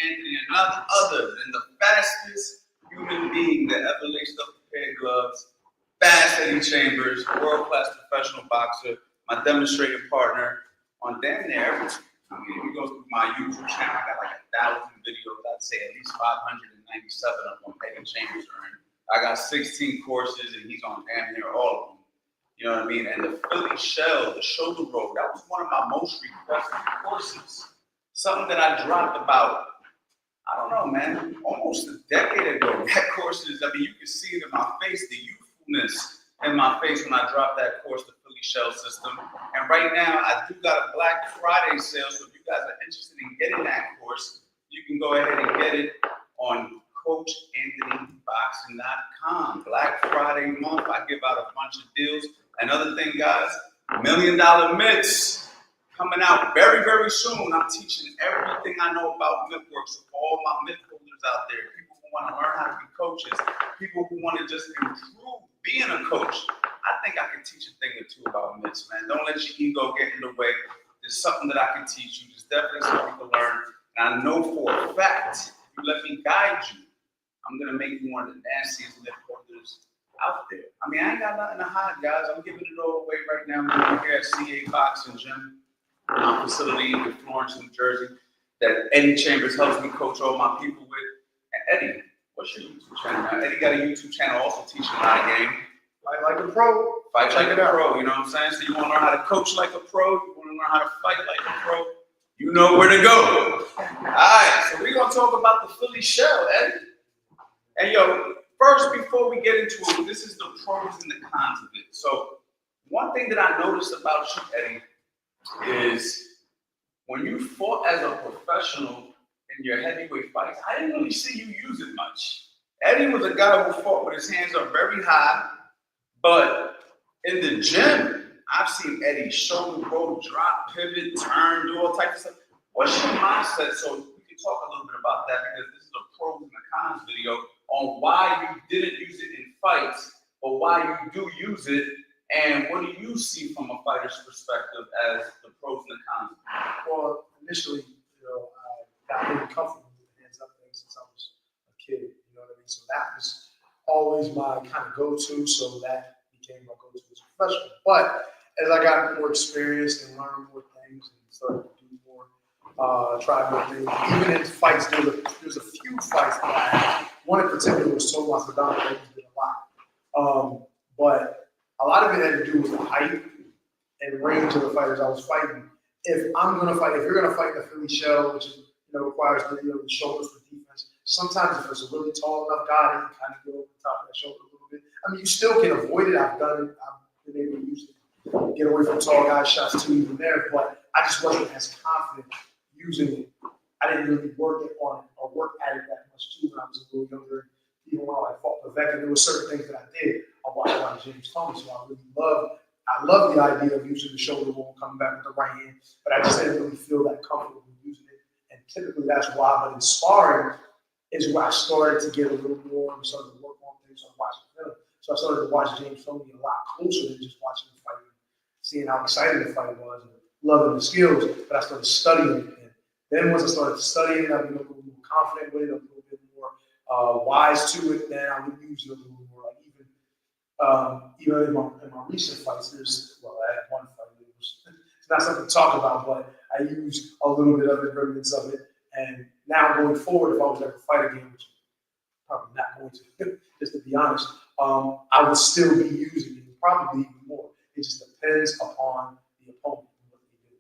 Anthony, none other than the fastest human being that ever laced up a pair of gloves. Fast Eddie Chambers, world-class professional boxer, my demonstrating partner on damn near everything. I mean, if you go through my YouTube channel, I got like 1,000 videos. I'd say at least 597 of them Eddie Chambers are in. I got 16 courses, and he's on damn near all of them. You know what I mean? And the Philly shell, the shoulder roll, that was one of my most requested courses. Something that I dropped about, I don't know, man, almost a decade ago. That course is, I mean, you can see it in my face, the youthfulness in my face when I dropped that course, the Philly shell system. And right now, I do got a Black Friday sale, so if you guys are interested in getting that course, you can go ahead and get it on CoachAnthonyBoxing.com. Black Friday month, I give out a bunch of deals. Another thing, guys, $1 Million Mitts coming out very, very soon. I'm teaching everything I know about mitt work. So for all my mitt holders out there, people who want to learn how to be coaches, people who want to just improve being a coach, I think I can teach a thing or two about mitts, man. Don't let your ego get in the way. There's something that I can teach you. There's definitely something to learn. And I know for a fact, if you let me guide you, I'm going to make you one of the nastiest mitt holders out there. I mean, I ain't got nothing to hide, guys. I'm giving it all away right now. I'm here at CA Boxing Gym, facility in Florence, New Jersey, that Eddie Chambers helps me coach all my people with. And Eddie, what's your YouTube channel now? Eddie got a YouTube channel also teaching a lot of game. Fight like a pro. Fight like a pro, you know what I'm saying? So you want to learn how to coach like a pro, you want to learn how to fight like a pro, you know where to go. All right, so we're going to talk about the Philly shell, Eddie. And yo, first, before we get into it, this is the pros and the cons of it. So one thing that I noticed about you, Eddie, is when you fought as a professional in your heavyweight fights, I didn't really see you use it much. Eddie was a guy who fought with his hands up very high, but in the gym, I've seen Eddie shoulder roll, drop, pivot, turn, do all types of stuff. What's your mindset? So we can talk a little bit about that because this is a pros and the cons video on why you didn't use it in fights, but why you do use it, and what do you see from a fighter's perspective as the pros and the cons? Well, initially, I got really comfortable with the hands up thing since I was a kid. You know what I mean? So that was always my kind of go-to. So that became my go-to as a professional. But as I got more experienced and learned more things and started to do more, try more things, even in fights, there's a few fights that I had. One in particular was so my predominant did a lot. But a lot of it had to do with the height and range of the fighters I was fighting. If I'm gonna fight, if you're gonna fight the Philly shell, which requires the shoulders for defense. Sometimes if it's a really tall enough guy, they can kind of get over the top of that shoulder a little bit. I mean, you still can avoid it. I've done it. I've been able to use it, get away from tall guys shots too, even there. But I just wasn't as confident using it. I didn't really work at it that much too when I was a little younger. Even when I fought Vivek, there were certain things that I did. I watched a lot of James Toney, so I love the idea of using the shoulder roll coming back with the right hand, but I just didn't really feel that comfortable using it. And typically that's why, but in sparring is where I started to get a little more and started to work on things, started watching film. So I started to watch James Toney a lot closer than just watching him fight, seeing how exciting the fight was and loving the skills, but I started studying it. And then once I started studying it, I became a little more confident with it, a little bit more wise to it, then I would use it a little more. Like even in my recent fights, I had one fight. It's not something to talk about, but I used a little bit of it, remnants of it. And now going forward, if I was ever to fight again, which I'm probably not going to, just to be honest, I would still be using it, probably even more. It just depends upon the opponent and what they do.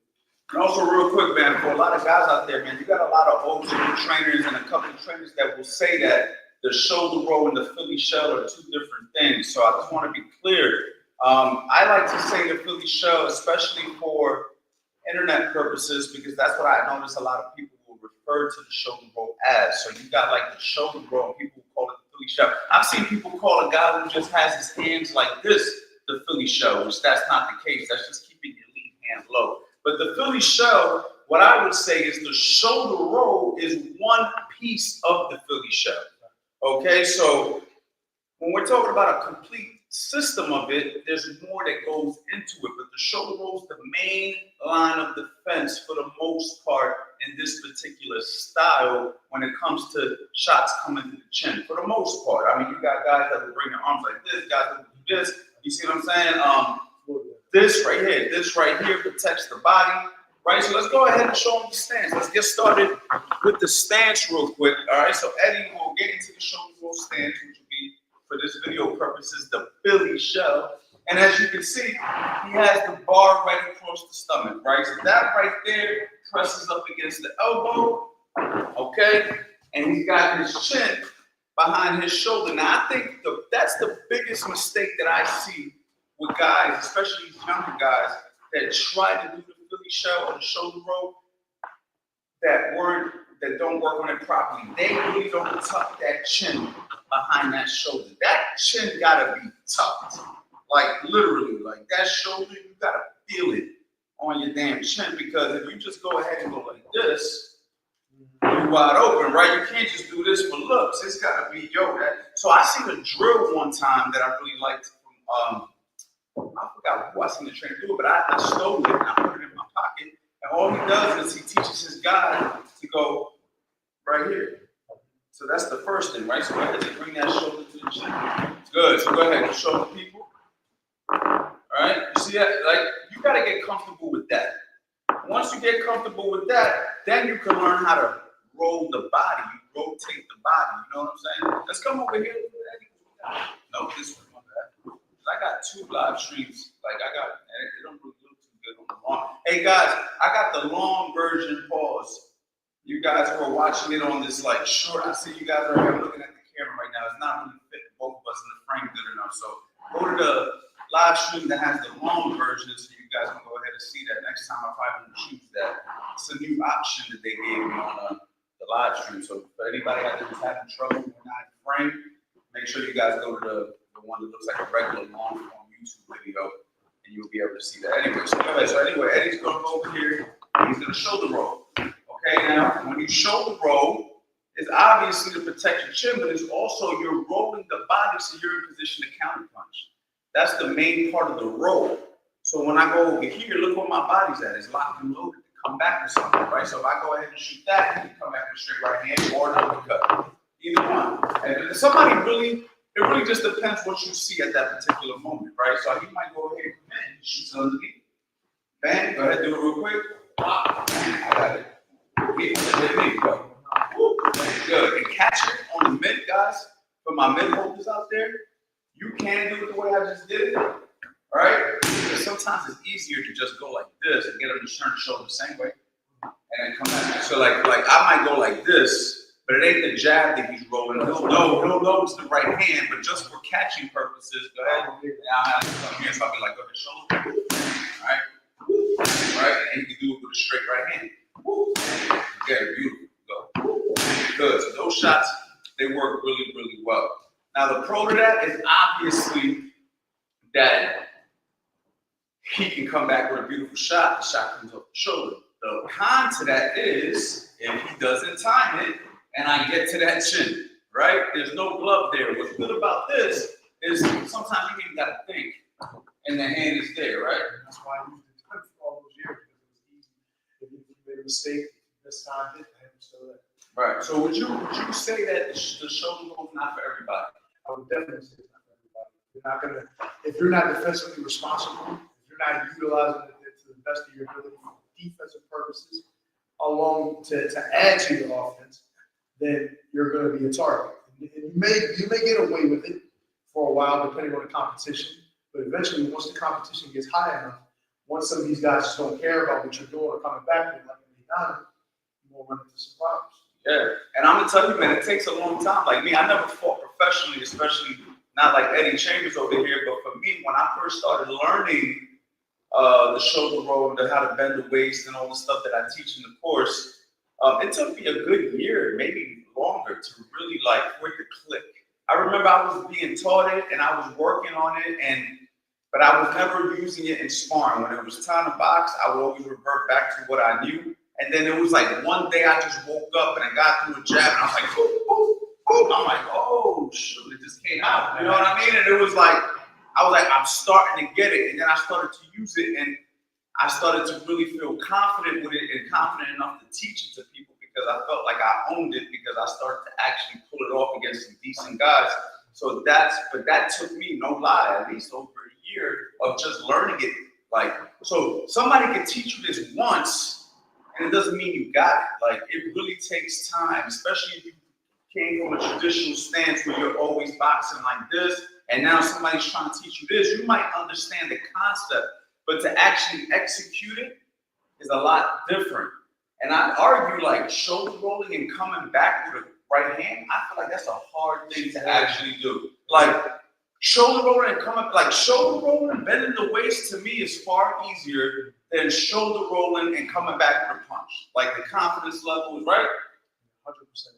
And also, real quick, man, for a lot of guys out there, man, you got a lot of old school trainers and a couple of trainers that will say that the shoulder roll and the Philly shell are two different things. So I just want to be clear. I like to say the Philly shell, especially for internet purposes, because that's what I notice a lot of people will refer to the shoulder roll as. So you got like the shoulder roll, people call it the Philly shell. I've seen people call a guy who just has his hands like this the Philly shell, which that's not the case. That's just keeping your lead hand low. But the Philly shell, what I would say is the shoulder roll is one piece of the Philly shell. Okay, so when we're talking about a complete system of it, there's more that goes into it. But the shoulder roll is the main line of defense for the most part in this particular style when it comes to shots coming to the chin, for the most part. I mean, you got guys that will bring their arms like this, guys that will do this. You see what I'm saying? This right here protects the body, right? So let's go ahead and show them the stance. Let's get started with the stance real quick, all right? So Eddie will get into the shoulder roll stance, which will be, for this video purposes, the Philly shell. And as you can see, he has the bar right across the stomach, right? So that right there presses up against the elbow, okay? And he's got his chin behind his shoulder. Now, I think that's the biggest mistake that I see with guys, especially these younger guys, that try to do the Philly shell or the shoulder roll that don't work on it properly. They really don't tuck that chin behind that shoulder. That chin gotta be tucked. Like literally, like that shoulder, you gotta feel it on your damn chin, because if you just go ahead and go like this, you're wide open, right? You can't just do this for looks. It's gotta be So I seen a drill one time that I really liked from I forgot who I seen the trainer do it, but I stole it and I put it in my pocket. And all he does is he teaches his guy to go right here. So that's the first thing, right? So go ahead and bring that shoulder to the chin. Good. So go ahead and show the people. All right. You see that? Like, you got to get comfortable with that. Once you get comfortable with that, then you can learn how to roll the body. You rotate the body. You know what I'm saying? Let's come over here. No, this one. I got 2 live streams. Like they don't really look too good on the long. Hey guys, I got the long version. Pause. You guys who are watching it on this like short, I see you guys right here looking at the camera right now. It's not really fitting both of us in the frame good enough. So go to the live stream that has the long version, so you guys can go ahead and see that. Next time I probably won't choose that. It's a new option that they gave me on the live stream. So for anybody out there who's having trouble with not frame, make sure you guys go to the one that looks like a regular long form YouTube video, and you'll be able to see that. Anyway, so anyway, Eddie's gonna go over here, and he's gonna shoulder roll. Okay, now when you shoulder roll, it's obviously to protect your chin, but it's also you're rolling the body so you're in position to counter punch. That's the main part of the roll. So when I go over here, look where my body's at. It's locked and loaded to come back or something, right? So if I go ahead and shoot that, you can come back with a straight right hand or an uppercut. Either one. And if somebody it really just depends what you see at that particular moment, right? So you might go ahead and shoot underneath. Bang, go ahead, do it real quick. I got it. There you go. Good. And catch it on the mid, guys. For my mid holders out there, you can do it the way I just did it. All right? Because sometimes it's easier to just go like this and get them to turn the shoulder the same way. And then come back. So like I might go like this. But it ain't the jab that he's rolling. He'll know it's the right hand, but just for catching purposes, go ahead. Now I have to come here, so I'll be like, go ahead, shoulder. All right? Right? And you can do it with a straight right hand. Okay, beautiful. Go. Good. So those shots, they work really, really well. Now the pro to that is obviously that he can come back with a beautiful shot. The shot comes off the shoulder. The con to that is if he doesn't time it, and I get to that chin, right? There's no glove there. What's good about this is sometimes you even gotta think, and the hand is there, right? That's why I used it for all those years, because it was easy. If you made a mistake, this time hit, the hand was still there. Right. So would you say that the shoulder roll is not for everybody? I would definitely say it's not for everybody. If you're not defensively responsible, if you're not utilizing it to the best of your ability for defensive purposes, along to add to your offense, then you're going to be a target. And you may get away with it for a while, depending on the competition. But eventually, once the competition gets high enough, once some of these guys just don't care about what you're doing or coming back with, like you won't run into some problems. Yeah, and I'm gonna tell you, man, it takes a long time. Like me, I never fought professionally, especially not like Eddie Chambers over here. But for me, when I first started learning the shoulder roll and how to bend the waist and all the stuff that I teach in the course. It took me a good year, maybe longer, to really like for it to click. I remember I was being taught it and I was working on it, but I was never using it in sparring. When it was time to box, I would always revert back to what I knew. And then it was like one day I just woke up and I got through a jab and I was like, ooh, ooh, ooh. I'm like, oh shoot, it just came out. You know what I mean? And it was like, I was like, I'm starting to get it. And then I started to use it, and I started to really feel confident with it and confident enough to teach it to people because I felt like I owned it because I started to actually pull it off against some decent guys. So but that took me, no lie, at least over a year of just learning it. Like, so somebody can teach you this once, and it doesn't mean you got it. Like, it really takes time, especially if you came from a traditional stance where you're always boxing like this, and now somebody's trying to teach you this. You might understand the concept, but to actually execute it is a lot different. And I argue like shoulder rolling and coming back with a right hand, I feel like that's a hard thing to actually do. Like shoulder rolling and coming, like shoulder rolling, bending the waist to me is far easier than shoulder rolling and coming back with a punch. Like the confidence level is right. 100%.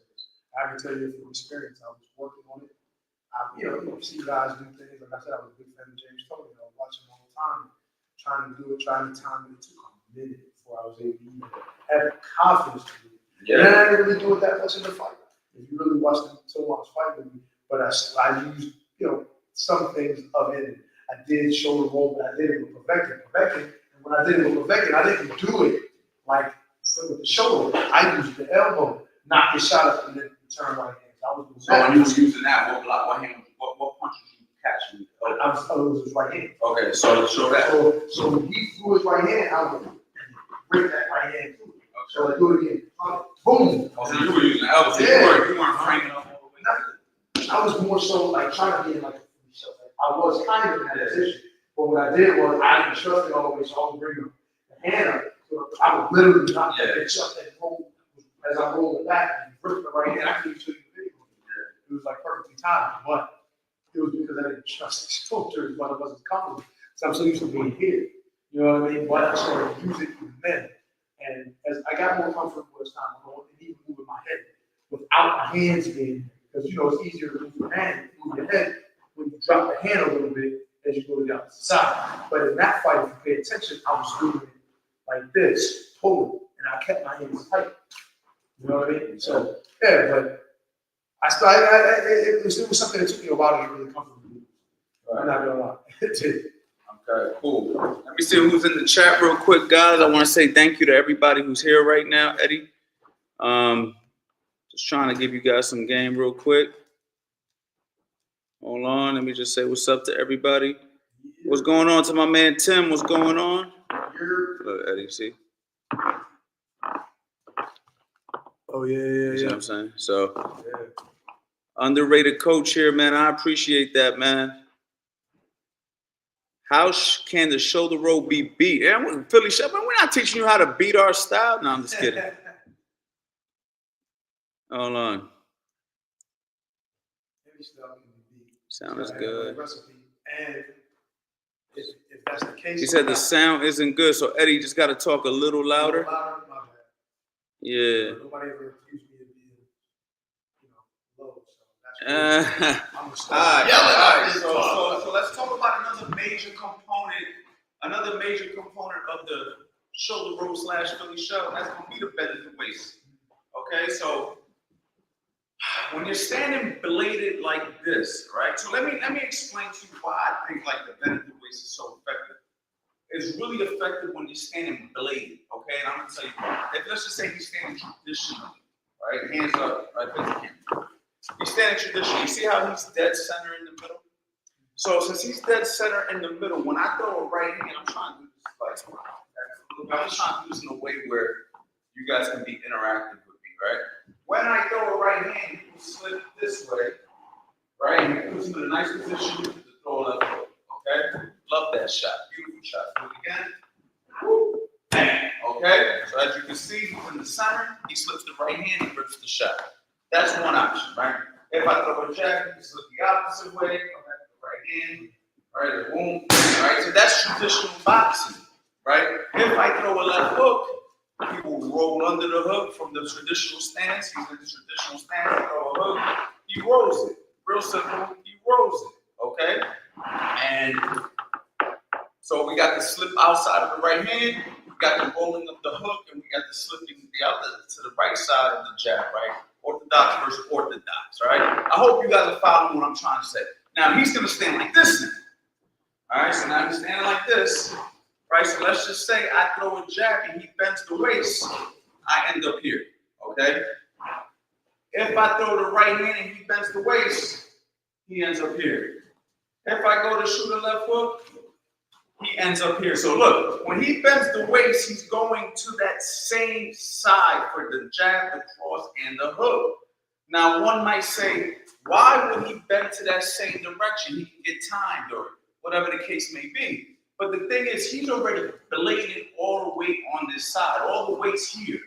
I can tell you from experience, I was working on it. You see guys do things. Like I said, I was a big fan of James Tony. I was watching him all the time, trying to do it, trying to time it. It took a minute before I was able to even have confidence to do it. Yeah. And I didn't really do it that much in the fight. If you really watch them so much fight with me, but I used, some things of it. I did shoulder roll, but I did it with Povetkin. And when I did it with Povetkin, I didn't do it like with the shoulder. I used the elbow, knock your shot up, and then turn right hand. So when you was using that, what punches you catching? I was his right hand. Okay, so show that. So when he threw his right hand, I would break that right hand through. Okay. So I do it again. Boom. Oh, so you were using the elbow. So you weren't framing up all the way. Nothing. I was more so like trying to get in like I was kind of in that position. But what I did was I didn't trust it all the way, so I would bring the hand up. So I would literally knock that bitch up and roll as I rolled it back and rip the right hand. I couldn't show you the video. It was like perfectly timed, but it was because I didn't trust the shoulders, but it wasn't comfortable. So I'm so used to being here. You know what I mean? But I started to use it even then. And as I got more comfortable as time went on, and even moving my head without my hands being, because it's easier to move your hand, move your head when you drop the hand a little bit as you go down the side. But in that fight, if you pay attention, I was doing it like this, pulling, and I kept my hands tight. You know what I mean? So yeah, but it was something that took me a while to get really comfortable with. I'm not gonna lie. It did. Okay, cool. Let me see who's in the chat real quick, guys. I want to say thank you to everybody who's here right now, Eddie. Just trying to give you guys some game real quick. Hold on, let me just say what's up to everybody. What's going on to my man Tim? What's going on? Look, Eddie, see? Oh, yeah. You see what I'm saying? So, underrated coach here, man. I appreciate that, man. How can the shoulder roll be beat? Yeah, Philly Chef, we're not teaching you how to beat our style. No, I'm just kidding. Hold on. Sounds good. And if that's the case, he said the sound isn't good, so Eddie just got to talk a little louder. Yeah. Nobody ever accused me of being, low. So that's all right. So let's talk about another major component of the shoulder roll / Philly shove. That's gonna be the bend of the waist. Okay, so when you're standing bladed like this, right? So let me explain to you why I think like the bend of the waist is so effective. It's really effective when you're standing bladed, okay? And I'm gonna tell you why. Let's just say he's standing traditionally, right? Hands up, right? He's standing traditionally. You see how he's dead center in the middle? So since he's dead center in the middle, when I throw a right hand, I'm trying to do this I'm just trying to do this in a way where you guys can be interactive with me, right? When I throw a right hand, he will slip this way, right? And it puts him in a nice position to throw a left hook, okay? Love that shot. Beautiful shot. Do it again. Woo. Bang. Okay? So as you can see, he's in the center. He slips the right hand, he rips the shot. That's one option, right? If I throw a jab, you can slip the opposite way, come back to the right hand, right? Boom. Right? So that's traditional boxing, right? If I throw a left hook, he will roll under the hook from the traditional stance. He's in the traditional stance, throw a hook, he rolls it. Real simple, he rolls it, okay? And so we got the slip outside of the right hand, we got the rolling of the hook, and we got the slipping the other to the right side of the jab, right? Orthodox versus orthodox, right? I hope you guys are following what I'm trying to say. Now he's gonna stand like this now. All right, so now he's standing like this. right? So let's just say I throw a jab and he bends the waist, I end up here, okay? If I throw the right hand and he bends the waist, he ends up here. If I go to shoot a left hook, he ends up here. So look, when he bends the waist, he's going to that same side for the jab, the cross, and the hook. Now, one might say, why would he bend to that same direction? He can get timed or whatever the case may be. But the thing is, he's already bladed all the weight on this side. All the weight's here.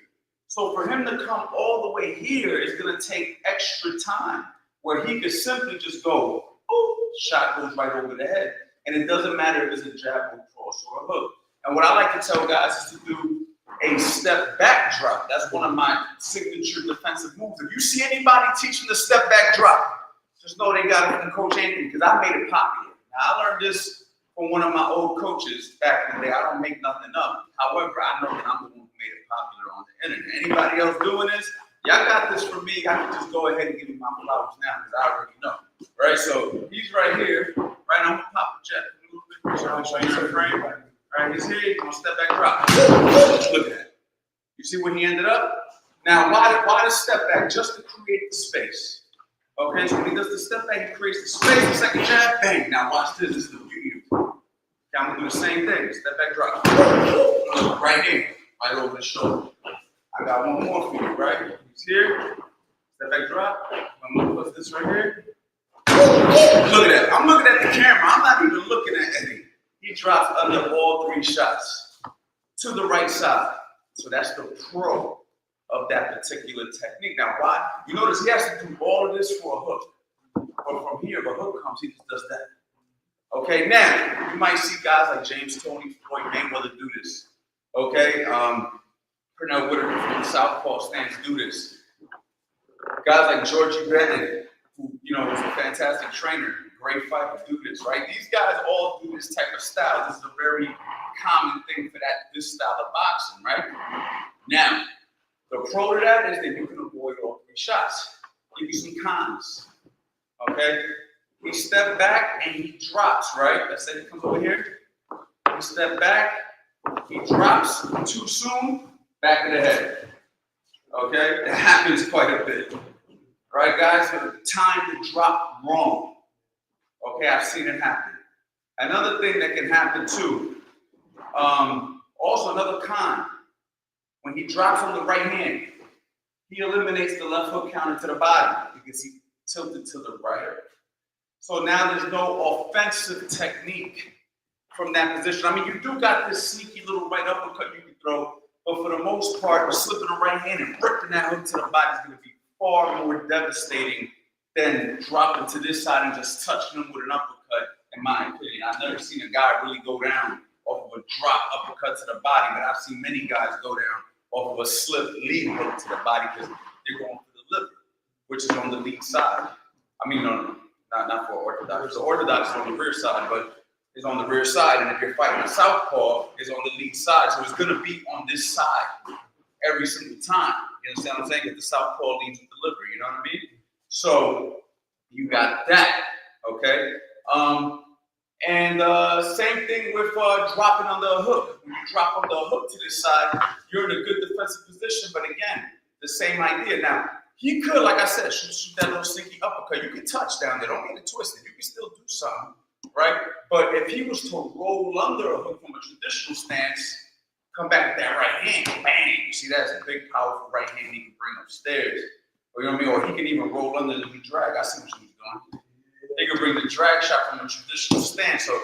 So for him to come all the way here is going to take extra time, where he could simply just go, boom, shot goes right over the head. And it doesn't matter if it's a jab, or a cross, or a hook. And what I like to tell guys is to do a step back drop. That's one of my signature defensive moves. If you see anybody teaching the step back drop, just know they got it from Coach Anthony, because I made it popular. Now, I learned this from one of my old coaches back in the day. I don't make nothing up. However, I know that I'm the one who made it popular on the internet. Anybody else doing this? Y'all got this from me. I can just go ahead and give you my flowers now, because I already know. Right? So he's right here. Right? I'm gonna pop the jet a little bit. Show you some frame. Right? He's here. He's gonna step back drop. Look at that. You see where he ended up? Now, why the step back? Just to create the space. Okay, so when he does the step back, he creates the space. The second jab, bang. Now watch this. This is the beauty of it. Okay, I'm gonna do the same thing. Step back drop. Right here. Right over the shoulder. I got one more for you, right? He's here. Step back drop. I'm gonna put this right here. Look at that. I'm looking at the camera. I'm not even looking at Eddie. He drops under all three shots to the right side. So that's the pro of that particular technique. Now, why? You notice he has to do all of this for a hook. But from here, if a hook comes, he just does that. Okay, now, you might see guys like James, Tony, Floyd, Mayweather do this. Okay, Pernell Whitaker from the Southpaw stance do this. Guys like Georgie Bennett, who, you know, is a fantastic trainer, great fighter, do this, right? These guys all do this type of style. This is a very common thing for this style of boxing, right? Now, the pro to that is that you can avoid all three shots. Give you some cons, okay? He steps back and he drops, right? Let's say he comes over here. He steps back, he drops too soon, back of the head. Okay? That happens quite a bit. Right, guys? The time to drop wrong. Okay, I've seen it happen. Another thing that can happen too, also another con, when he drops on the right hand, he eliminates the left hook counter to the body because he tilted to the right. So now there's no offensive technique from that position. I mean, you do got this sneaky little right uppercut you can throw, but for the most part, slipping the right hand and ripping that hook to the body is going to be far more devastating than dropping to this side and just touching him with an uppercut, in my opinion. I've never seen a guy really go down off of a drop uppercut to the body, but I've seen many guys go down off of a slip lead hook to the body because they're going for the liver, which is on the lead side. I mean, no, not for orthodox. The orthodox is on the rear side, but it's on the rear side, and if you're fighting a southpaw, it's on the lead side. So it's going to be on this side every single time. You understand what I'm saying? If the southpaw leads with the liver, you know what I mean? So you got that, okay? Same thing with dropping on the hook. When you drop on the hook to this side, you're in a good defensive position. But again, the same idea. Now, he could, like I said, shoot that little sneaky uppercut. You can touch down there. Don't get it twisted. You can still do something, right? But if he was to roll under a hook from a traditional stance, come back with that right hand, bang. You see, that's a big, powerful right hand he can bring upstairs. Or, you know what I mean? Or he can even roll under the drag. I see what he's doing. He can bring the drag shot from a traditional stance. So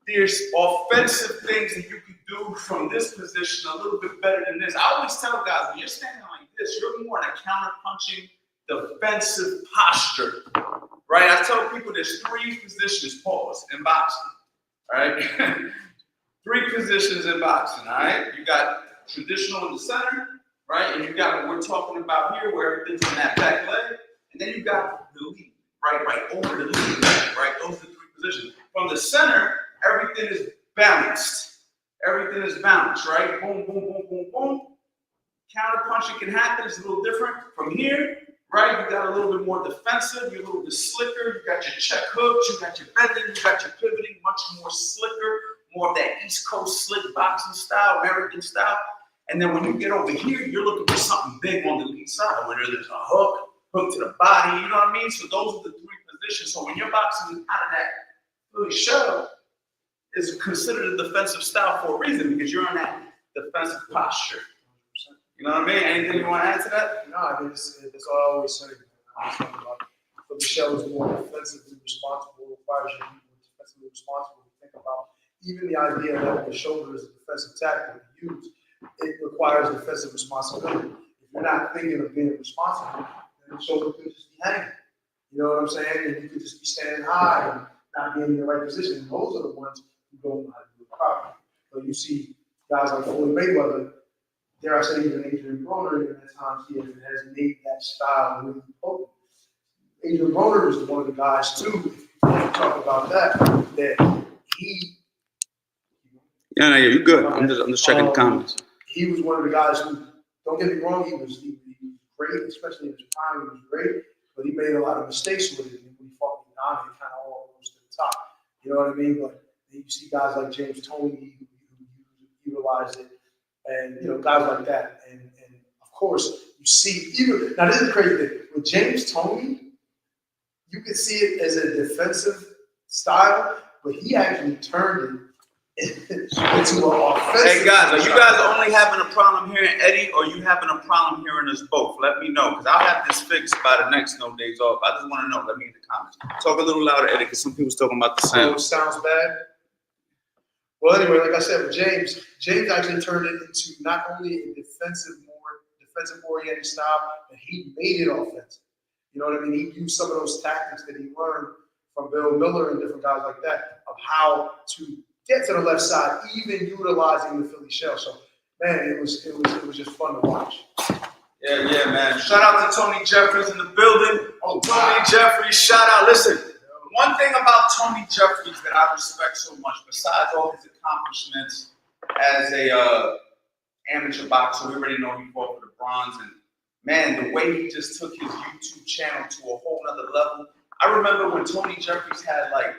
there's offensive things that you can do from this position a little bit better than this. I always tell guys, when you're standing like this, you're more in a counter-punching defensive posture, right? I tell people there's three positions, pause, in boxing, all right? Three positions in boxing, all right? You got traditional in the center, right? And you got what we're talking about here, where everything's in that back leg. And then you got the lead, right over the lead, right? Those are the three positions. From the center, everything is balanced. Everything is balanced, right? Boom, boom, boom, boom, boom. Counter punching can happen. It's a little different. From here, right, you got a little bit more defensive. You're a little bit slicker. You got your check hooks. You got your bending. You got your pivoting. Much more slicker, more of that East Coast slick boxing style, American style. And then when you get over here, you're looking for something big on the lead side, where there's a hook to the body, you know what I mean? So those are the three positions. So when you're boxing out of that Philly shell, it's considered a defensive style for a reason, because you're in that defensive posture. You know what I mean? Anything you want to add to that? No, I mean, that's all I always say. Philly shell is more defensively responsible, requires you to be more defensively responsible to think about. Even the idea that the shoulder is a defensive tactic to use, it requires defensive responsibility. If you're not thinking of being responsible, then the shoulder could just be hanging. You know what I'm saying? And you could just be standing high and not being in the right position. And those are the ones who don't know how to do it properly. But you see guys like Floyd Mayweather, dare I say even Adrian Broner, and at times he has made that style really potent. Adrian Broner is one of the guys too, if you talk about that he. Yeah, you're good. I'm just checking the comments. He was one of the guys who, don't get me wrong, he was great, especially in his prime, he was great, but he made a lot of mistakes with it. And when he fought with Don, it kind of all rose to the top. You know what I mean? But you see guys like James Toney who utilized it, and guys like that. And of course, you see even now. This is the crazy thing with James Toney. You could see it as a defensive style, but he actually turned it into an offensive. Hey guys, are you guys only having a problem hearing Eddie, or you having a problem hearing us both? Let me know, because I'll have this fixed by the next No Days Off. I just want to know. Let me in the comments. Talk a little louder, Eddie, because some people's talking about the sound. Oh, it sounds bad. Well, anyway, like I said, with James actually turned it into not only a defensive-oriented style, but he made it offensive. You know what I mean? He used some of those tactics that he learned from Bill Miller and different guys like that of how to get to the left side, even utilizing the Philly shell. So, man, it was just fun to watch. Yeah, man. Shout out to Tony Jeffries in the building. Oh, Tony Jeffries, shout out. Listen, one thing about Tony Jeffries that I respect so much, besides all his accomplishments as a amateur boxer, we already know he fought for the bronze, and man, the way he just took his YouTube channel to a whole nother level. I remember when Tony Jeffries had like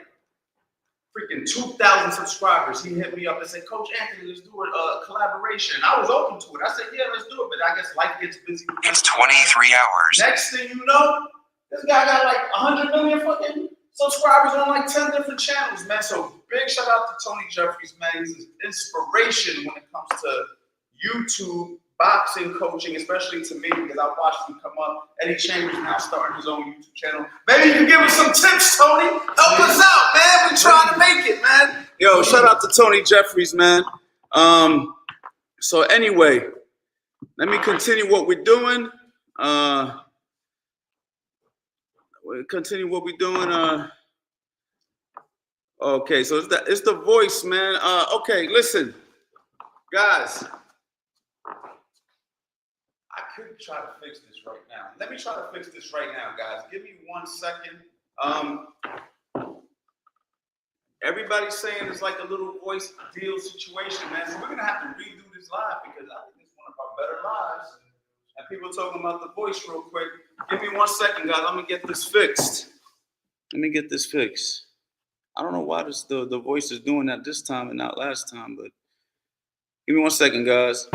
freaking 2,000 subscribers. He hit me up and said, Coach Anthony, let's do a collaboration. I was open to it. I said, yeah, let's do it. But I guess life gets busy. It's 23 hours. Next thing you know, this guy got like 100 million fucking subscribers on like 10 different channels, man. So big shout out to Tony Jeffries, man. He's an inspiration when it comes to YouTube boxing coaching, especially to me, because I watched him come up. Eddie Chambers now starting his own YouTube channel. Maybe you can give us some tips, Tony. Help us out, man. We trying to make it, man. Yo, shout out to Tony Jeffries, man. So anyway, let me continue what we're doing. Okay, so it's the voice, man. Okay, listen, guys. I could try to fix this right now. Let me try to fix this right now, guys. Give me 1 second. Everybody's saying it's like a little voice deal situation, man. So we're gonna have to redo this live, because I think it's one of our better lives. And people are talking about the voice real quick. Give me 1 second, guys. Let me get this fixed. I don't know why the voice is doing that this time and not last time, but give me 1 second, guys.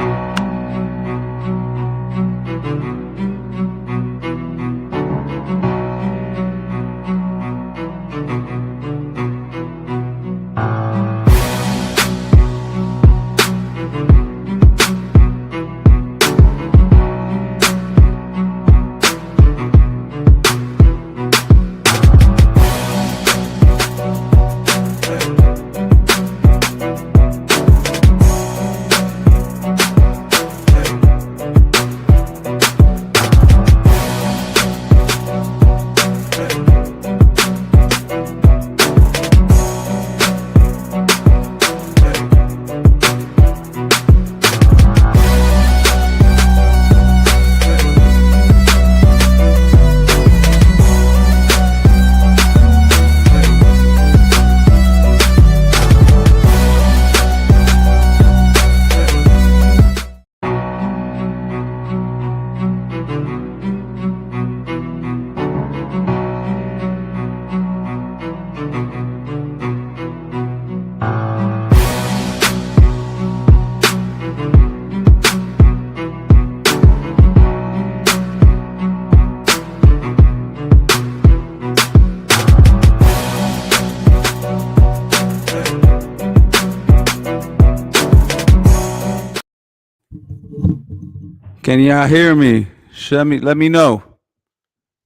Can y'all hear me? Let me know.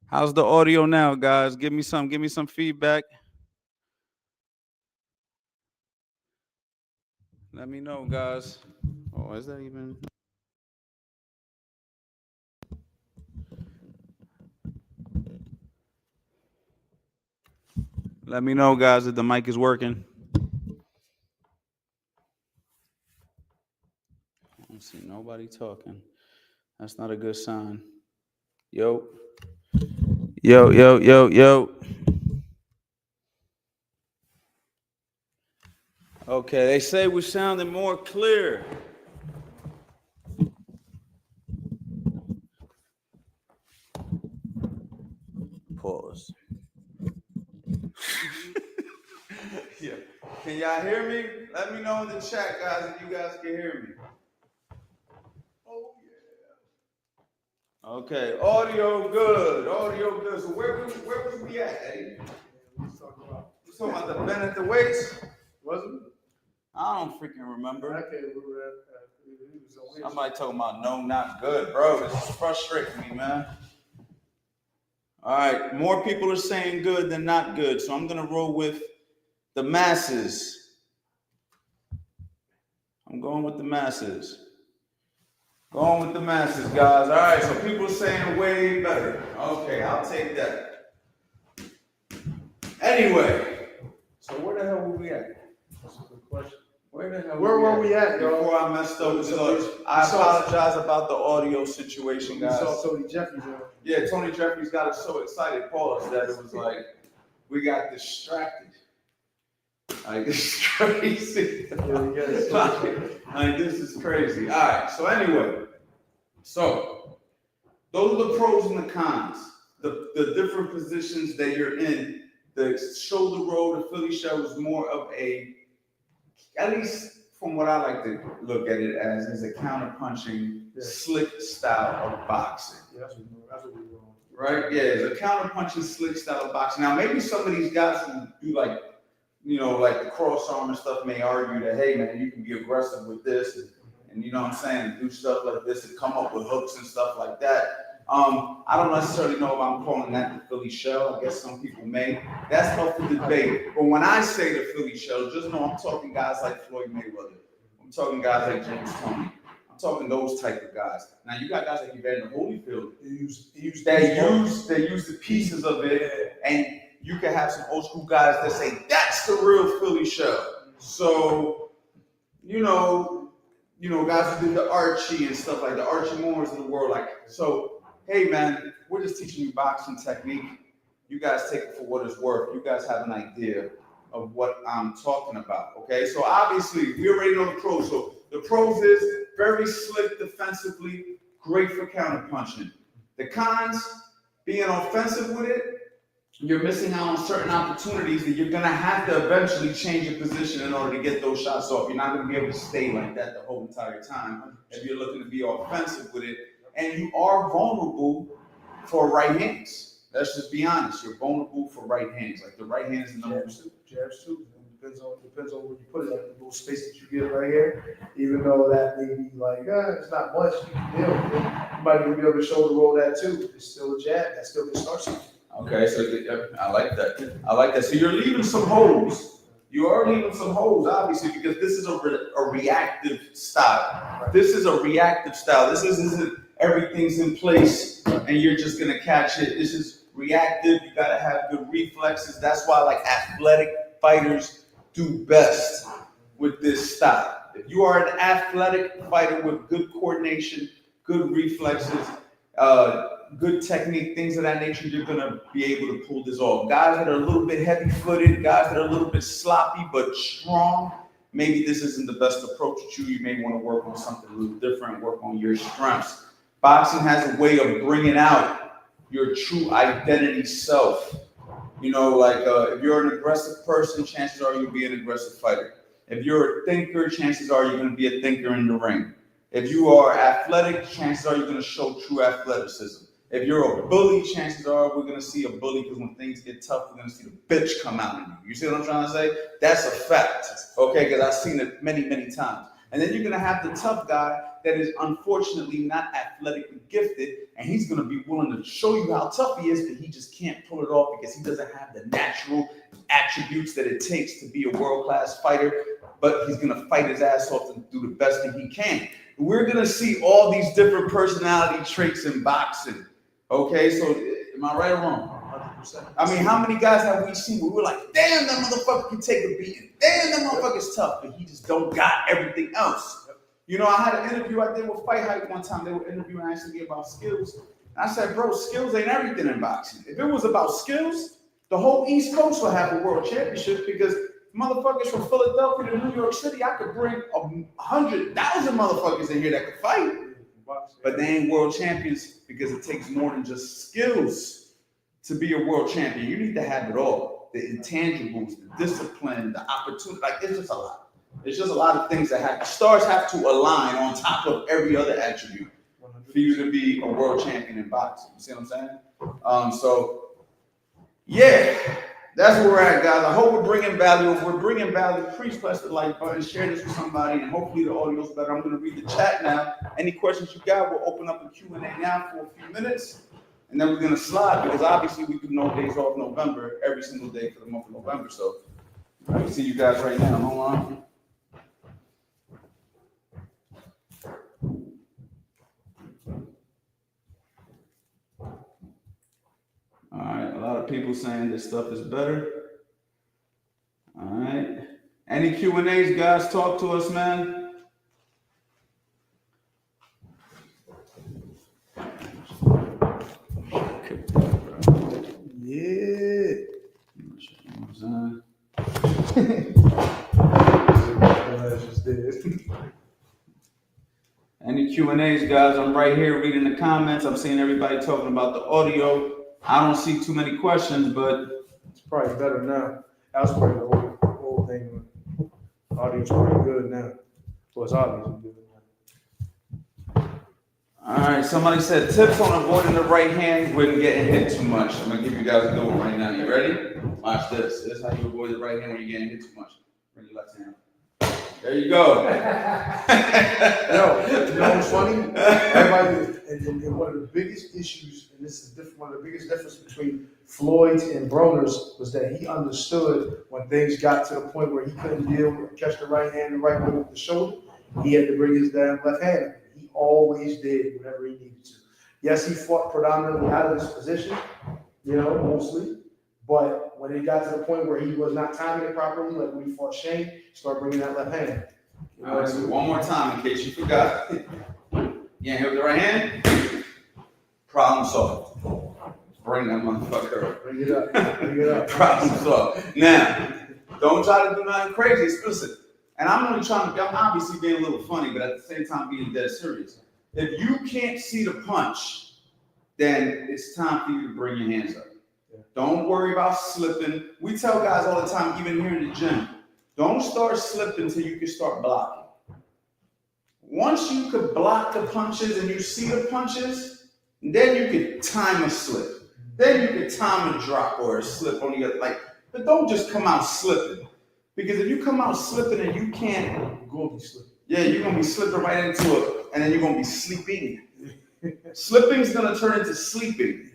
How's the audio now, guys? Give me some feedback. Let me know, guys. Oh, is that even? Let me know, guys, if the mic is working. I don't see nobody talking. That's not a good sign. Yo. Yo, yo, yo, yo. Okay, they say we're sounding more clear. Pause. Yeah. Can y'all hear me? Let me know in the chat, guys, if you guys can hear me. Oh, yeah. Okay, audio good. Audio good. So where was we at, Eddie? We was talking about the Ben at the weights? wasn't it? I don't freaking remember. Okay, we were at, Somebody talking about no, not good, bro. This is frustrating me, man. All right, more people are saying good than not good, so I'm gonna roll with the masses. I'm going with the masses. Going with the masses, guys. All right, so people are saying way better. Okay, I'll take that. Anyway, so where the hell were we at? That's a good question. Where the hell Where were we at, yo? Before I messed up with this, I apologize about the audio situation, guys. We saw Tony Jeffries. Yeah, Tony Jeffries got us so excited, pause, that it was like we got distracted. Like, this is crazy. Like, this is crazy. All right, so anyway, so those are the pros and the cons, the different positions that you're in. The shoulder roll, the Philly shell is more of a, at least from what I like to look at it as, is a counter-punching, slick style of boxing. Yeah, that's what we were on. Right? Yeah, it's a counter-punching, slick style of boxing. Now, maybe some of these guys who do like, you know, like the cross arm and stuff may argue that, hey, man, you can be aggressive with this and you know what I'm saying, do stuff like this and come up with hooks and stuff like that. I don't necessarily know if I'm calling that the Philly shell. I guess some people may. That's up for debate. But when I say the Philly shell, just know I'm talking guys like Floyd Mayweather. I'm talking guys like James Toney. I'm talking those type of guys. Now you got guys like Evander Holyfield. They use the pieces of it, and you can have some old school guys that say that's the real Philly shell. So, you know, guys who did the Archie and stuff like the Archie Moores of the world, like so. Hey man, we're just teaching you boxing technique. You guys take it for what it's worth. You guys have an idea of what I'm talking about, okay? So obviously, we already know the pros. So the pros is very slick defensively, great for counterpunching. The cons, being offensive with it, you're missing out on certain opportunities that you're gonna have to eventually change your position in order to get those shots off. You're not gonna be able to stay like that the whole entire time if you're looking to be offensive with it. And you are vulnerable for right hands. Let's just be honest. You're vulnerable for right hands. Like the right hand is the number two. Jabs too. Depends on where you put it. Like the little space that you get right here. Even though that may be like, it's not much. You can deal with it. You might even be able to shoulder roll that too. It's still a jab. That still can start something. Okay, so I like that. I like that. So you're leaving some holes. You are leaving some holes, obviously, because this is a reactive style. This is a reactive style. This isn't everything's in place and you're just gonna catch it. This is reactive. You gotta have good reflexes. That's why like athletic fighters do best with this style. If you are an athletic fighter with good coordination, good reflexes, good technique, things of that nature, you're gonna be able to pull this off. Guys that are a little bit heavy-footed, guys that are a little bit sloppy but strong, maybe this isn't the best approach to you. You may want to work on something a little different, work on your strengths. Boxing has a way of bringing out your true identity self. You know, like if you're an aggressive person, chances are you'll be an aggressive fighter. If you're a thinker, chances are you're going to be a thinker in the ring. If you are athletic, chances are you're going to show true athleticism. If you're a bully, chances are we're going to see a bully because when things get tough, we're going to see the bitch come out in you. You see what I'm trying to say? That's a fact, okay? Because I've seen it many, many times. And then you're gonna have the tough guy that is unfortunately not athletically gifted, and he's gonna be willing to show you how tough he is, but he just can't pull it off because he doesn't have the natural attributes that it takes to be a world-class fighter, but he's gonna fight his ass off and do the best that he can. We're gonna see all these different personality traits in boxing. Okay, so am I right or wrong? 100%. I mean, how many guys have we seen where we're like, damn, that motherfucker can take a beating. Damn, that motherfucker's tough, but he just don't got everything else. You know, I had an interview I did with Fight Hype one time. They were interviewing asking me about skills. And I said, bro, skills ain't everything in boxing. If it was about skills, the whole East Coast would have a world championship because motherfuckers from Philadelphia to New York City, I could bring 100,000 motherfuckers in here that could fight. But they ain't world champions because it takes more than just skills to be a world champion. You need to have it all. The intangibles, the discipline, the opportunity. Like, it's just a lot. It's just a lot of things that have, stars have to align on top of every other attribute for you to be a world champion in boxing. You see what I'm saying? So, yeah, that's where we're at, guys. I hope we're bringing value. If we're bringing value, please press the like button, share this with somebody, and hopefully the audio's better. I'm going to read the chat now. Any questions you got, we'll open up a Q&A now for a few minutes, and then we're going to slide because obviously we do no days off November every single day for the month of November. So I can see you guys right now. Hold on. All right, a lot of people saying this stuff is better. All right. Any Q&As, guys? Talk to us, man. Yeah. Any Q&As, guys? I'm right here reading the comments. I'm seeing everybody talking about the audio. I don't see too many questions, but It's probably better now. That was probably the whole thing. Audio's pretty good now. Well, it's obviously good now. all right. Somebody said tips on avoiding the right hand when getting hit too much. I'm gonna give you guys a good one right now. You ready? Watch this. This is how you avoid the right hand when you're getting hit too much. Bring your left hand. There you go. You know what's funny? Everybody, and one of the biggest issues, and this is one of the biggest difference between Floyd's and Broner's, was that he understood when things got to the point where he couldn't catch the right hand, the right way with the shoulder, he had to bring his damn left hand. He always did whatever he needed to. Yes, he fought predominantly out of this position, mostly. But when it got to the point where he was not timing it properly, like when he fought Shane, he started bringing that left hand. All right, so one more time in case you forgot. You ain't hit with the right hand? Problem solved. Bring that motherfucker up. Bring it up. Bring it up. Problem solved. Now, don't try to do nothing crazy. Listen, and I'm obviously being a little funny, but at the same time being dead serious. If you can't see the punch, then it's time for you to bring your hands up. Don't worry about slipping. We tell guys all the time, even here in the gym, don't start slipping until you can start blocking. Once you could block the punches and you see the punches, then you can time a slip. Then you can time a drop or a slip on the other. But don't just come out slipping. Because if you come out slipping and you can't, You're going to be slipping. yeah, you're going to be slipping right into it, and then you're going to be sleeping. Slipping's going to turn into sleeping.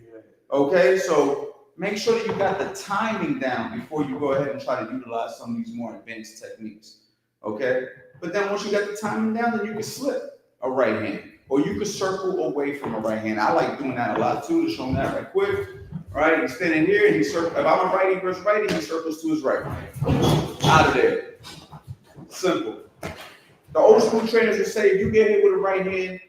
Okay, so make sure that you got the timing down before you go ahead and try to utilize some of these more advanced techniques. Okay, but then once you got the timing down, then you can slip a right hand, or you can circle away from a right hand. I like doing that a lot too, to show them that right quick. Right, he's standing here, and he circles. If I'm a righty versus righty, he circles to his right. Out of there. Simple. The old school trainers will say, if you get hit with a right hand,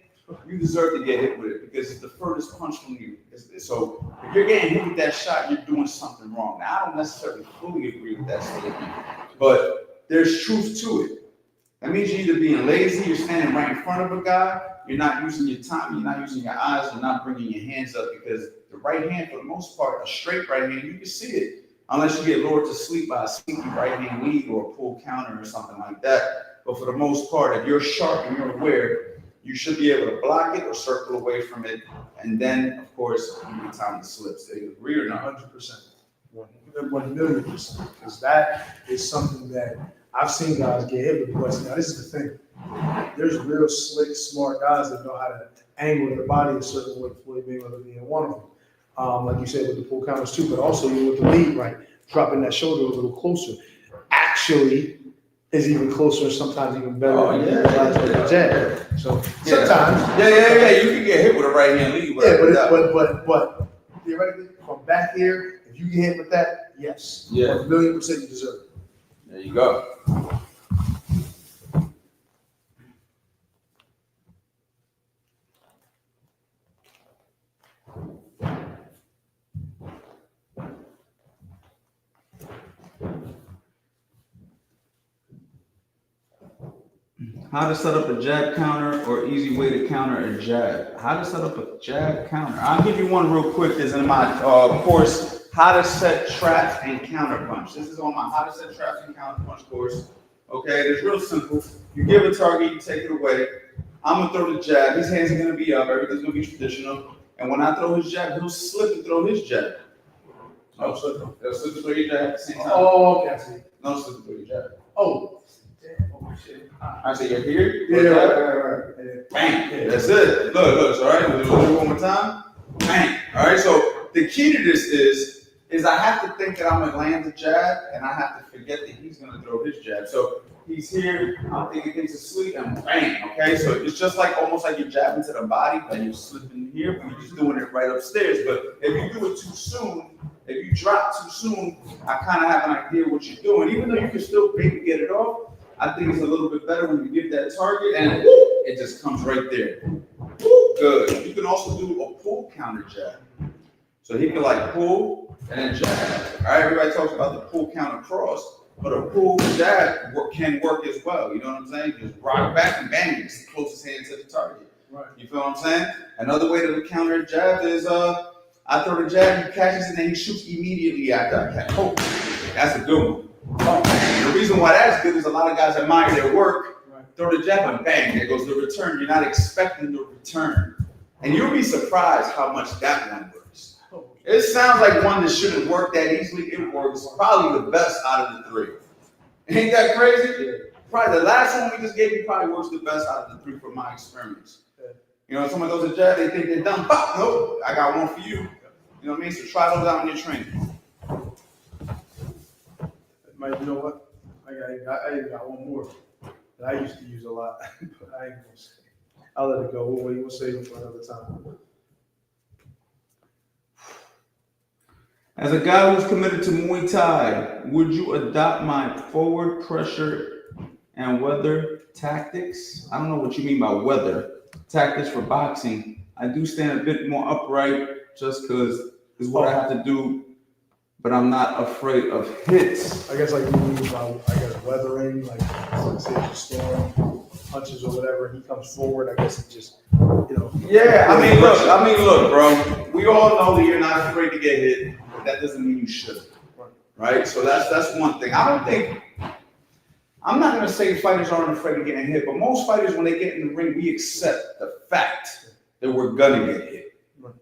you deserve to get hit with it because it's the furthest punch from you. So if you're getting hit with that shot, you're doing something wrong. Now, I don't necessarily fully agree with that statement, but there's truth to it. That means you're either being lazy, you're standing right in front of a guy, you're not using your time, you're not using your eyes, you're not bringing your hands up, because the right hand, for the most part, a straight right hand, you can see it, unless you get lured to sleep by a sneaky right hand lead or a pull counter or something like that. But for the most part, if you're sharp and you're aware, you should be able to block it or circle away from it, and then, of course, you can time the slips. Do you agree or not? 100%. 1,000,000%. Because that is something that I've seen guys get hit with the West. Now, this is the thing. There's real slick, smart guys that know how to angle their body a certain way, Floyd Mayweather being one of them. Like you said, with the pull counters too, but also you with the lead, right? Dropping that shoulder a little closer. Actually, is even closer and sometimes even better than you realize with the jab. So sometimes. Yeah. You can get hit with a right hand lead. But theoretically, from back here, if you get hit with that, yes. Yeah. 1,000,000% you deserve it. There you go. How to set up a jab counter or easy way to counter a jab. How to set up a jab counter. I'll give you one real quick. Is in my course, how to set traps and counter punch. This is on my how to set traps and counter punch course. Okay, it's real simple. You give a target, you take it away. I'm gonna throw the jab. His hands are gonna be up. Everything's gonna be traditional. And when I throw his jab, he'll slip and throw his jab. No slip. He'll slip and throw your jab at the same time. Oh, okay, I see. No slip and throw your jab. Oh. Oh, shit. I say you're here. Yeah, right. Bang. Yeah. That's it. Look. All right. We'll do it one more time. Bang. All right. So the key to this is I have to think that I'm gonna land the jab, and I have to forget that he's gonna throw his jab. So he's here. I'm thinking things asleep, and bang. Okay. So it's just like almost like you're jabbing to the body, but you're slipping here, but you're just doing it right upstairs. But if you do it too soon, if you drop too soon, I kind of have an idea what you're doing. Even though you can still maybe get it off, I think it's a little bit better when you give that target and whoop, it just comes right there. Whoop, good. You can also do a pull counter jab. So he can like pull and then jab. All right, everybody talks about the pull counter cross, but a pull jab can work as well. You know what I'm saying? Just rock back and bang, it's the closest hand to the target. Right. You feel what I'm saying? Another way to counter a jab is I throw the jab, he catches it, and then he shoots immediately after I catch. Oh, that's a good one. The reason why that's good is a lot of guys admire their work, throw the jab and bang, there goes the return. You're not expecting the return. And you'll be surprised how much that one works. It sounds like one that shouldn't work that easily. It works probably the best out of the three. Ain't that crazy? Yeah. Probably the last one we just gave you probably works the best out of the three from my experience. Yeah. You know, someone goes to jab, they think they're done. Pop, nope, I got one for you. You know what I mean? So try those out in your training. Mike, you know what? I even got one more that I used to use a lot, but I ain't gonna say. I'll let it go. We'll save it for another time. As a guy who's committed to Muay Thai, would you adopt my forward pressure and weather tactics? I don't know what you mean by weather tactics for boxing. I do stand a bit more upright just because it's what I have to do, but I'm not afraid of hits. I guess like you mean about, weathering, like say it's a storm, punches or whatever, he comes forward, I guess it just, Yeah, I mean, look, bro. We all know that you're not afraid to get hit, but that doesn't mean you should. Right? So that's one thing. I'm not gonna say fighters aren't afraid of getting hit, but most fighters, when they get in the ring, we accept the fact that we're gonna get hit.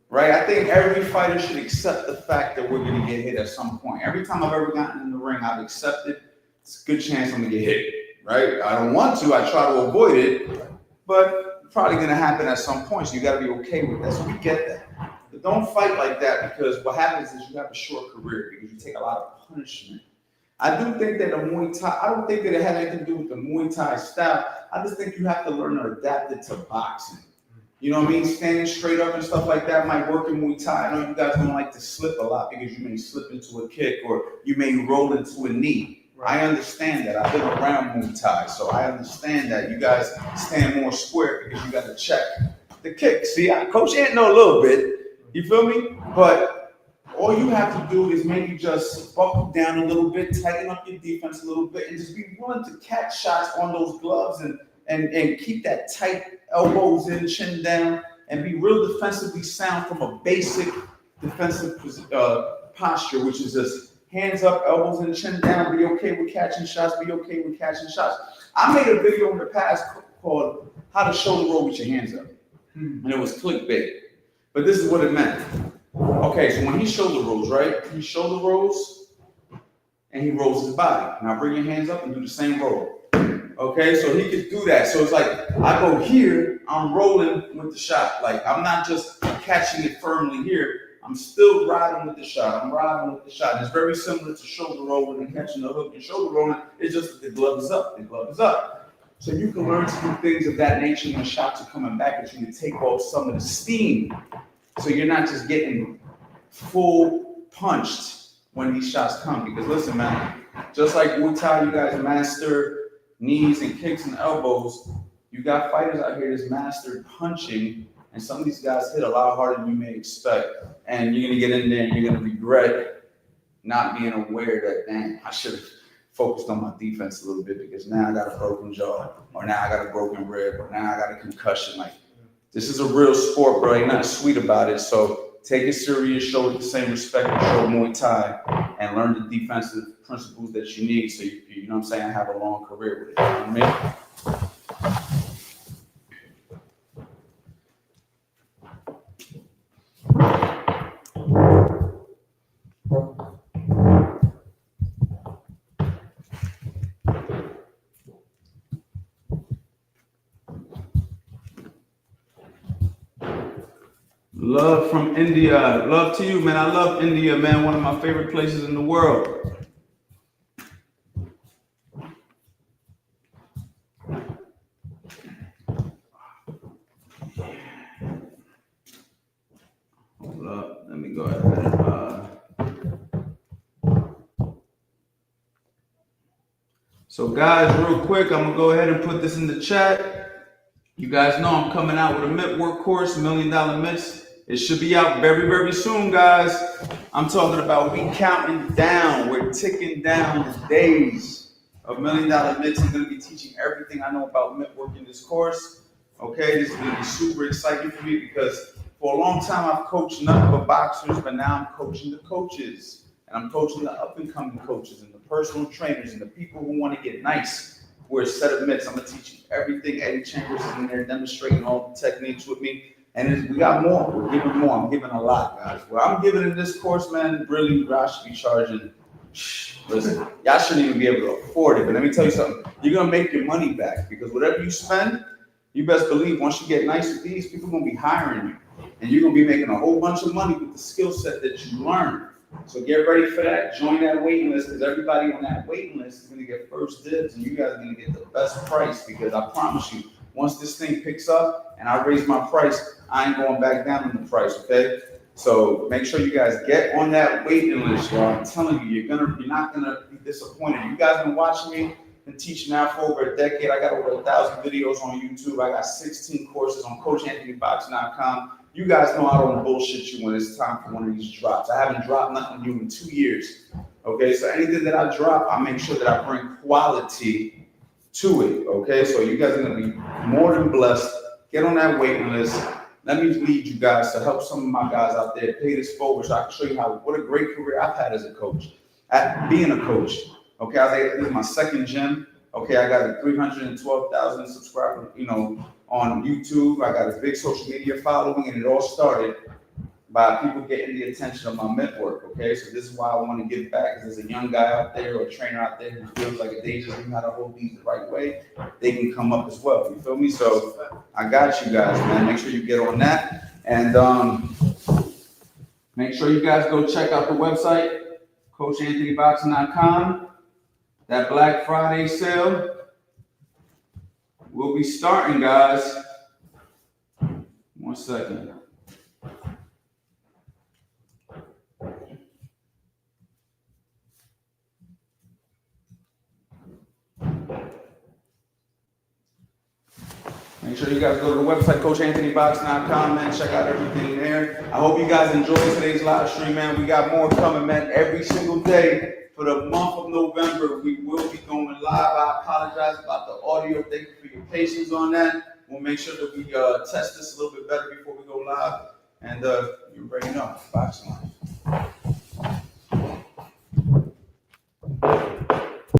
Right? I think every fighter should accept the fact that we're gonna get hit at some point. Every time I've ever gotten in the ring, I've accepted it's a good chance I'm gonna get hit. Right? I don't want to, I try to avoid it, but it's probably gonna happen at some point. So you gotta be okay with that. So we get that. But don't fight like that, because what happens is you have a short career because you take a lot of punishment. I do think that the Muay Thai, I don't think that it has anything to do with the Muay Thai style. I just think you have to learn to adapt it to boxing. You know what I mean? Standing straight up and stuff like that might work in Muay Thai. I know you guys don't like to slip a lot because you may slip into a kick or you may roll into a knee. Right. I understand that. I've been around Muay Thai, so I understand that. You guys stand more square because you got to check the kick. See, Coach Ant know a little bit. You feel me? But all you have to do is maybe just buckle down a little bit, tighten up your defense a little bit, and just be willing to catch shots on those gloves and keep that tight elbows in, chin down, and be real defensively sound from a basic defensive posture, which is just hands up, elbows in, chin down, be okay with catching shots, be okay with catching shots. I made a video in the past called How to Shoulder Roll with Your Hands Up, and it was clickbait. But this is what it meant. Okay, so when he shoulder rolls, right? He shoulder rolls, and he rolls his body. Now bring your hands up and do the same roll. Okay, so he could do that. So it's like I go here, I'm rolling with the shot. Like I'm not just catching it firmly here. I'm still riding with the shot. I'm riding with the shot. And it's very similar to shoulder rolling and catching the hook and shoulder rolling. It's just that the glove is up. The glove is up. So you can learn to do things of that nature when shots are coming back at you to take off some of the steam. So you're not just getting full punched when these shots come. Because listen, man, just like Muay Thai, you guys master knees and kicks and elbows. You got fighters out here that's mastered punching, and some of these guys hit a lot harder than you may expect. And you're gonna get in there and you're gonna regret not being aware that, damn, I should have focused on my defense a little bit because now I got a broken jaw, or now I got a broken rib, or now I got a concussion. Like, this is a real sport, bro. Ain't nothing sweet about it. So take it serious, show it the same respect you show Muay Thai, and learn the defensive principles that you need so you know what I'm saying, have a long career with it. You know what I mean? Love from India. Love to you, man. I love India, man. One of my favorite places in the world. Hold up. Let me go ahead. So guys, real quick, I'm gonna go ahead and put this in the chat. You guys know I'm coming out with a mitt work course, $1 Million Mitts. It should be out very, very soon, guys. I'm talking about we counting down. We're ticking down the days of $1 Million Mitts. I'm gonna be teaching everything I know about mitt work in this course. Okay, this is gonna be super exciting for me because for a long time I've coached nothing but boxers, but now I'm coaching the coaches. And I'm coaching the up-and-coming coaches and the personal trainers and the people who want to get nice. We're a set of mitts. I'm gonna teach you everything. Eddie Chambers is in there demonstrating all the techniques with me. And we got more. We're giving more. I'm giving a lot, guys. What I'm giving in this course, man, really, I should be charging. Listen, y'all shouldn't even be able to afford it. But let me tell you something. You're gonna make your money back because whatever you spend, you best believe once you get nice with these, people are gonna be hiring you, and you're gonna be making a whole bunch of money with the skill set that you learn. So get ready for that. Join that waiting list because everybody on that waiting list is gonna get first dibs, and you guys are gonna get the best price because I promise you, once this thing picks up and I raise my price, I ain't going back down in the price, okay? So make sure you guys get on that waiting list, y'all. I'm telling you, you're not gonna be disappointed. You guys been watching me and teaching now for over a decade. I got over 1,000 videos on YouTube. I got 16 courses on CoachAnthonyBoxing.com. You guys know I don't bullshit you when it's time for one of these drops. I haven't dropped nothing new in 2 years. Okay, so anything that I drop, I make sure that I bring quality to it. Okay, so you guys are gonna be more than blessed. Get on that waiting list. Let me lead you guys to help some of my guys out there pay this forward so I can show you what a great career I've had as a coach, at being a coach. Okay, this is my second gym. Okay, I got a 312,000 subscribers, on YouTube. I got a big social media following, and it all started by people getting the attention of my mitt work. Okay, so this is why I want to give back, because there's a young guy out there or a trainer out there who feels like if they just knew how to hold these the right way, they can come up as well. You feel me? So I got you guys, man. Make sure you get on that, and make sure you guys go check out the website, CoachAnthonyBoxing.com. That Black Friday sale will be starting, guys. 1 second. Make sure you guys go to the website, CoachAnthonyBoxing.com, man. Check out everything there. I hope you guys enjoyed today's live stream, man. We got more coming, man, every single day. For the month of November, we will be going live. I apologize about the audio. Thank you for your patience on that. We'll make sure that we test this a little bit better before we go live. And you already know, boxing life.